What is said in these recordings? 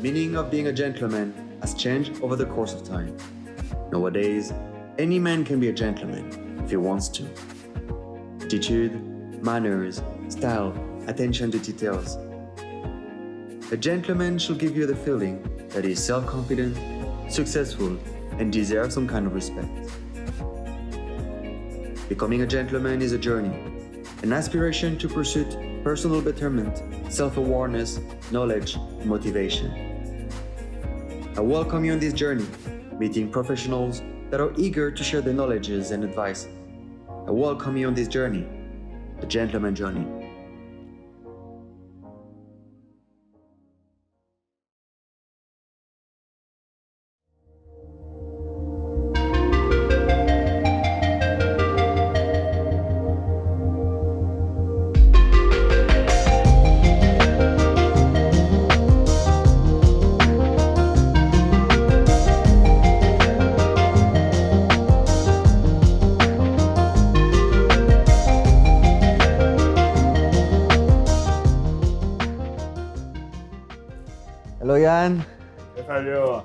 meaning of being a gentleman has changed over the course of time. Nowadays, any man can be a gentleman if he wants to. Attitude, manners, style, attention to details. A gentleman should give you the feeling that he is self-confident, successful, and deserves some kind of respect. Becoming a gentleman is a journey, an aspiration to pursue personal betterment, self-awareness, knowledge, and motivation. I welcome you on this journey, meeting professionals that are eager to share their knowledges and advice. I welcome you on this journey, the gentleman journey. Hello, Yann. How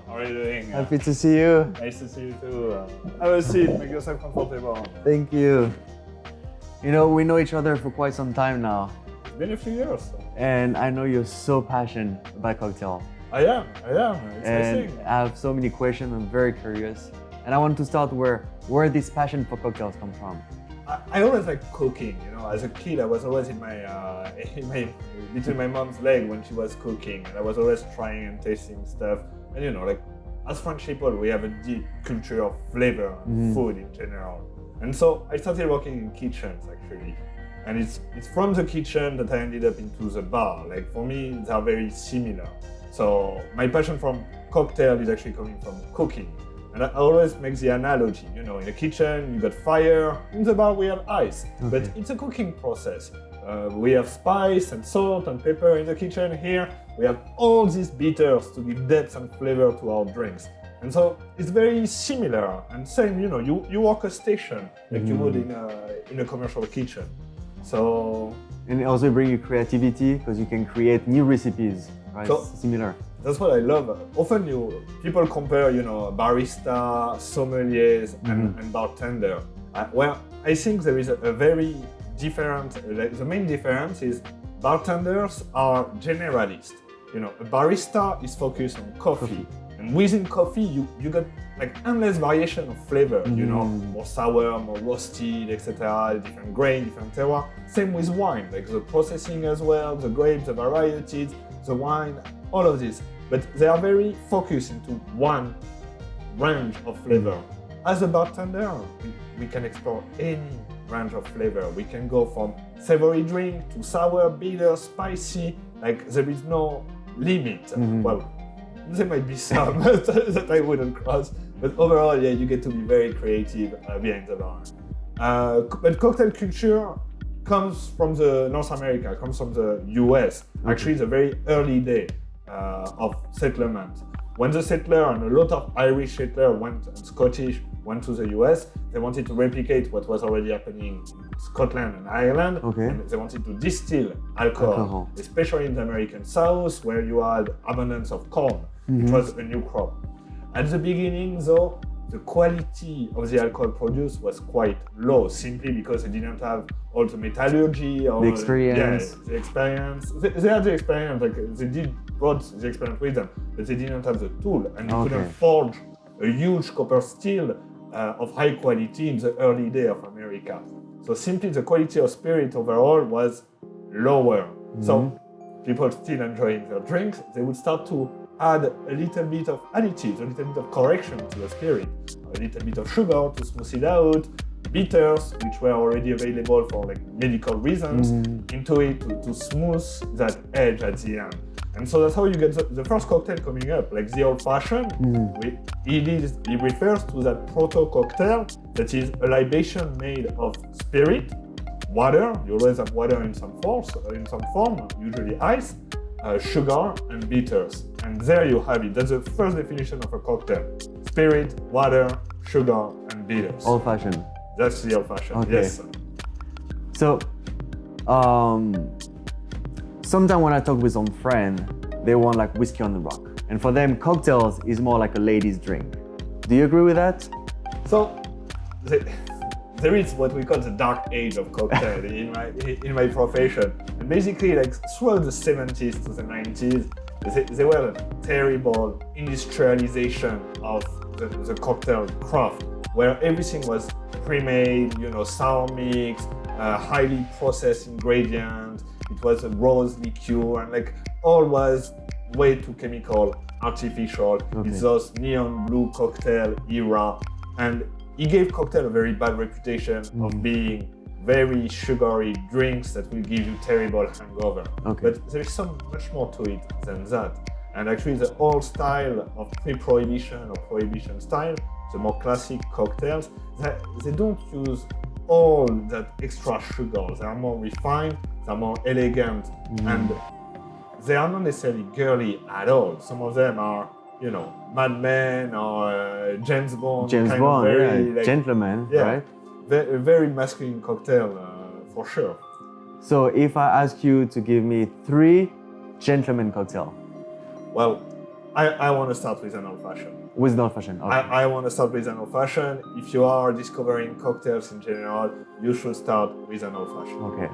are you doing? Happy to see you. Nice to see you too. Have a seat, make yourself comfortable. Thank you. You know, we know each other for quite some time now. It's been a few years. And I know you're so passionate about cocktail. I am. It's And amazing. I have so many questions. I'm very curious. And I want to start where this passion for cocktails come from. I always like cooking, you know. As a kid, I was always in between my mom's leg when she was cooking, and I was always trying and tasting stuff. And you know, like as French people, we have a deep culture of flavor and food in general. And so I started working in kitchens actually, and it's from the kitchen that I ended up into the bar. Like for me, they are very similar. So my passion from cocktail is actually coming from cooking. And I always make the analogy, you know, in the kitchen, you got fire, in the bar we have ice, but it's a cooking process. We have spice and salt and pepper in the kitchen. Here, we have all these bitters to give depth and flavor to our drinks. And so it's very similar, and same, you know, you work a station like you would in a commercial kitchen. So. And it also brings you creativity because you can create new recipes, right? So, similar. That's what I love. Often people compare, you know, barista, sommeliers, and bartender. Well, I think there is a very different. The main difference is bartenders are generalists. You know, a barista is focused on coffee, and within coffee, you got like endless variation of flavor. You know, more sour, more roasted, etc. Different grain, different terroir. Same with wine, like the processing as well, the grapes, the varieties, the wine. All of this, but they are very focused into one range of flavor. As a bartender, we can explore any range of flavor. We can go from savory drink to sour, bitter, spicy, like there is no limit. Well, there might be some that I wouldn't cross, but overall, yeah, you get to be very creative behind the bar. But cocktail culture comes from North America, comes from the US. Actually, the very early day of settlement. When the settler and a lot of Irish settlers and Scottish went to the US, they wanted to replicate what was already happening in Scotland and Ireland, and they wanted to distill alcohol, especially in the American South, where you had abundance of corn. It was a new crop. At the beginning, though, the quality of the alcohol produced was quite low, simply because they didn't have all the metallurgy or the experience. The experience. They had the experience, like they brought the experience with them, but they didn't have the tool, and you couldn't forge a huge copper steel of high quality in the early day of America. So simply the quality of spirit overall was lower. So people still enjoying their drinks, they would start to add a little bit of additives, a little bit of correction to the spirit, a little bit of sugar to smooth it out, bitters, which were already available for like medical reasons, into it to smooth that edge at the end. And so that's how you get the first cocktail coming up, like the old-fashioned. He refers to that proto-cocktail that is a libation made of spirit, water, you always have water in some form, usually ice, sugar, and bitters. And there you have it. That's the first definition of a cocktail. Spirit, water, sugar, and bitters. Old-fashioned. That's the old-fashioned, okay. yes. So, sometimes when I talk with some friend, they want like whiskey on the rock. And for them, cocktails is more like a lady's drink. Do you agree with that? So there is what we call the dark age of cocktail in my profession. And basically, like throughout the 70s to the 90s, there were a terrible industrialization of the cocktail craft, where everything was pre-made, sour mix, highly processed ingredients. It was a rose liqueur, and like all was way too chemical, artificial. Okay. It's those neon blue cocktail era, and it gave cocktail a very bad reputation of being very sugary drinks that will give you terrible hangover. Okay. But there is so much more to it than that. And actually the old style of pre-prohibition or prohibition style, the more classic cocktails, they don't use all that extra sugar. They are more refined, they are more elegant, and they are not necessarily girly at all. Some of them are, Mad Men or James Bond. Very, like, gentleman, right? Very masculine cocktail, for sure. So if I ask you to give me 3 gentleman cocktails. Well, I want to start with an old-fashioned. With an old-fashioned, okay. I want to start with an old-fashioned. If you are discovering cocktails in general, you should start with an old-fashioned. Okay.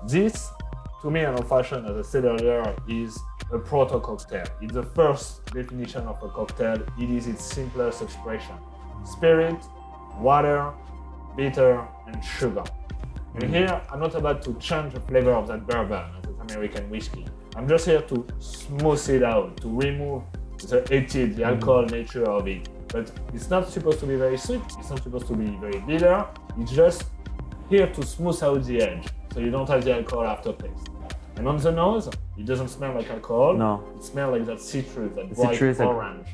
This, to me, an old-fashioned, as I said earlier, is a proto-cocktail. It's the first definition of a cocktail. It is its simplest expression. Spirit, water, bitter, and sugar. And here, I'm not about to change the flavor of that bourbon, that American whiskey. I'm just here to smooth it out, to remove the acid, the alcohol nature of it. But it's not supposed to be very sweet, it's not supposed to be very bitter. It's just here to smooth out the edge, so you don't have the alcohol aftertaste. And on the nose, it doesn't smell like alcohol. No. It smells like that citrus, that bright orange.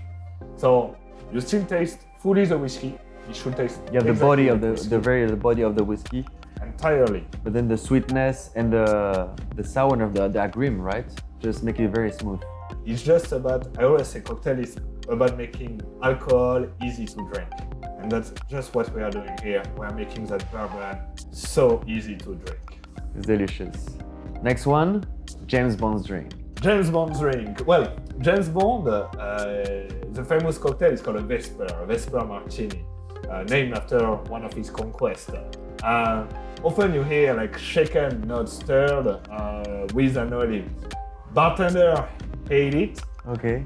So you still taste fully the whiskey. It should taste. You have the body of the body of the whiskey. Entirely. But then the sweetness and the sourness of the agrim, right? Just make it very smooth. It's just about, I always say cocktail is about making alcohol easy to drink. And that's just what we are doing here. We are making that bourbon so easy to drink. It's delicious. Next one, James Bond's drink. James Bond's drink. Well, James Bond, the famous cocktail is called a Vesper Martini, named after one of his conquests. Often you hear like shaken, not stirred, with an olive. Bartender hate it. Okay.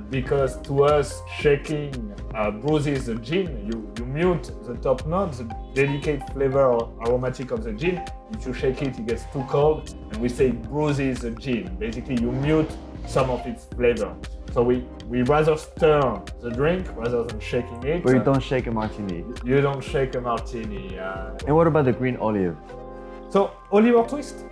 Because to us, shaking bruises the gin. You mute the top note, the delicate flavor or aromatic of the gin. If you shake it, it gets too cold, and we say it bruises the gin. Basically, you mute some of its flavor. So we rather stir the drink rather than shaking it. But you don't shake a martini. You don't shake a martini. And what about the green olive? So olive or twist.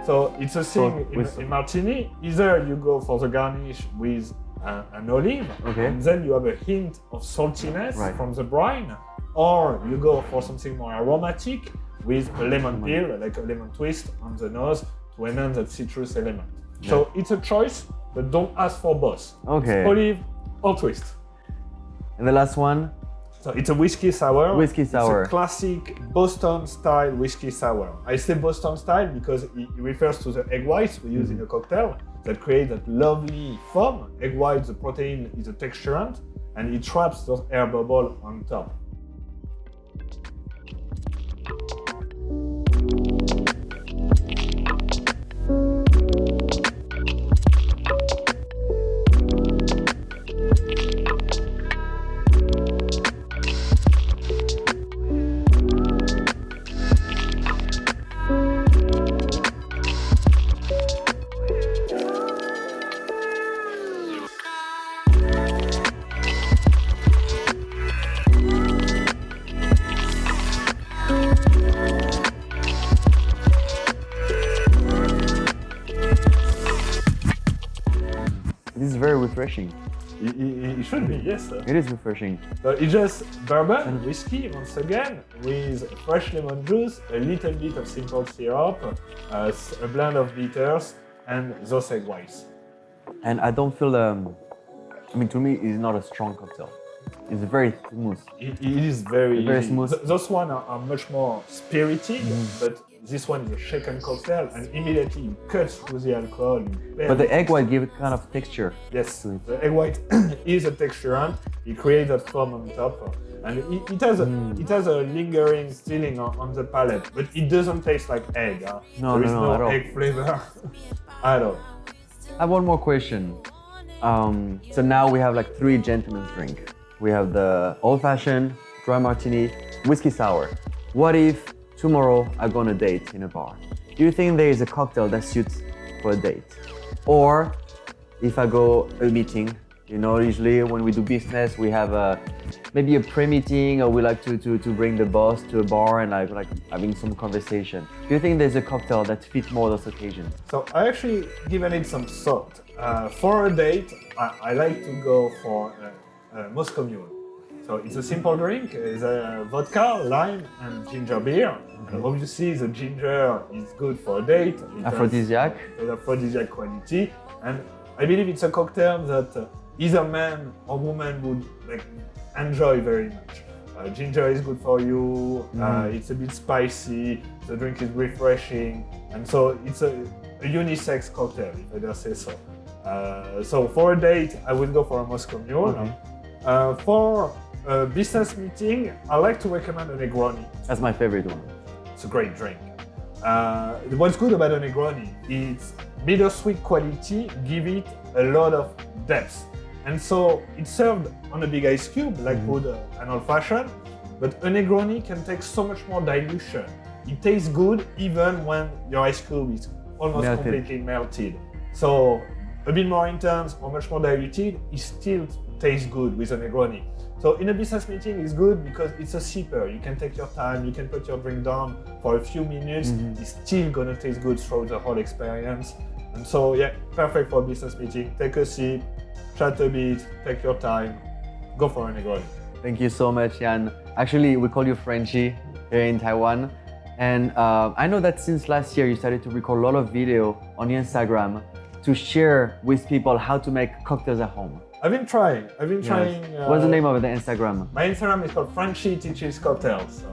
So it's a thing in martini. Either you go for the garnish with an olive, okay, and then you have a hint of saltiness from the brine, or you go for something more aromatic with a lemon peel, like a lemon twist on the nose to enhance that citrus element. Yeah. So it's a choice, but don't ask for both. Okay. It's olive or twist. And the last one? So it's a whiskey sour. Whiskey sour. It's a classic Boston-style whiskey sour. I say Boston-style because it refers to the egg whites we use in a cocktail that create that lovely foam. Egg white, the protein is a texturant, and it traps those air bubbles on top. This is very refreshing. It should be, yes. It is refreshing. So it's just bourbon, whiskey, once again, with fresh lemon juice, a little bit of simple syrup, a blend of bitters, and those egg whites. And I don't feel, to me, it's not a strong cocktail. It's very smooth. It is very smooth. Those ones are much more spirited, but this one is a shaken cocktail, and immediately you cut through the alcohol. But the egg white gives it kind of texture. Yes, the egg white is a texturant. It creates a foam on top, and it has a lingering feeling on the palate, but it doesn't taste like egg. There is no egg flavor at all. I have one more question. So now we have like 3 gentlemen's drink. We have the old-fashioned, dry martini, whiskey sour. What if tomorrow I go on a date in a bar? Do you think there is a cocktail that suits for a date? Or if I go a meeting, usually when we do business, we have maybe a pre-meeting, or we like to bring the boss to a bar and like having some conversation. Do you think there's a cocktail that fits more those occasions? So I actually given it some thought. For a date, I like to go for Moscow Mule. So it's a simple drink. It's a vodka, lime, and ginger beer. And obviously, the ginger is good for a date. Aphrodisiac. Has aphrodisiac quality, and I believe it's a cocktail that either man or woman would enjoy very much. Ginger is good for you. It's a bit spicy. The drink is refreshing, and so it's a unisex cocktail, if I dare say so. So for a date, I would go for a Moscow Mule. For a business meeting, I like to recommend a Negroni. That's my favorite one. It's a great drink. What's good about a Negroni is bittersweet quality, give it a lot of depth. And so it's served on a big ice cube, like would an old-fashioned, but a Negroni can take so much more dilution. It tastes good even when your ice cube is almost completely melted. So a bit more intense or much more diluted, it still tastes good with a Negroni. So in a business meeting, it's good because it's a sipper. You can take your time, you can put your drink down for a few minutes. It's still gonna taste good throughout the whole experience. And so yeah, perfect for a business meeting. Take a sip, chat a bit, take your time, go for a Negroni. Thank you so much, Yann. Actually, we call you Frenchie here in Taiwan. And I know that since last year, you started to record a lot of video on your Instagram to share with people how to make cocktails at home. I've been trying. What's the name of the Instagram? My Instagram is called Frenchie Teaches Cocktails.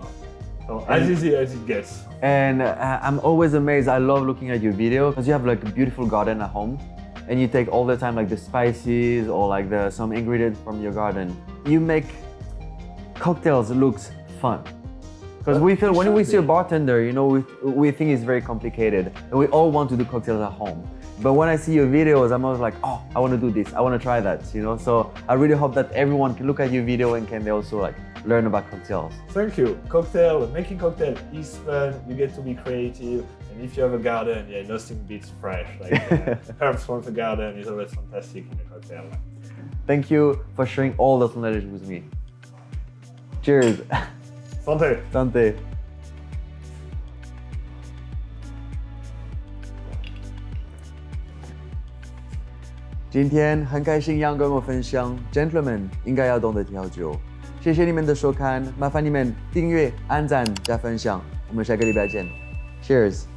So as easy as it gets. And I'm always amazed. I love looking at your video because you have like a beautiful garden at home, and you take all the time like the spices or like some ingredients from your garden. You make cocktails looks fun. Because we feel when we see a bartender, we think it's very complicated, and we all want to do cocktails at home. But when I see your videos, I'm always like, oh, I want to do this. I want to try that, So I really hope that everyone can look at your video and can also like learn about cocktails. Thank you. Making cocktail is fun. You get to be creative. And if you have a garden, nothing beats fresh. Like herbs from the garden is always fantastic in a cocktail. Thank you for sharing all those knowledge with me. Cheers. Santé. Santé. 今天很开心Yann跟我分享 Gentlemen 应该要懂得调酒。谢谢你们的收看，麻烦你们订阅、按赞、加分享。我们下个礼拜见。Cheers。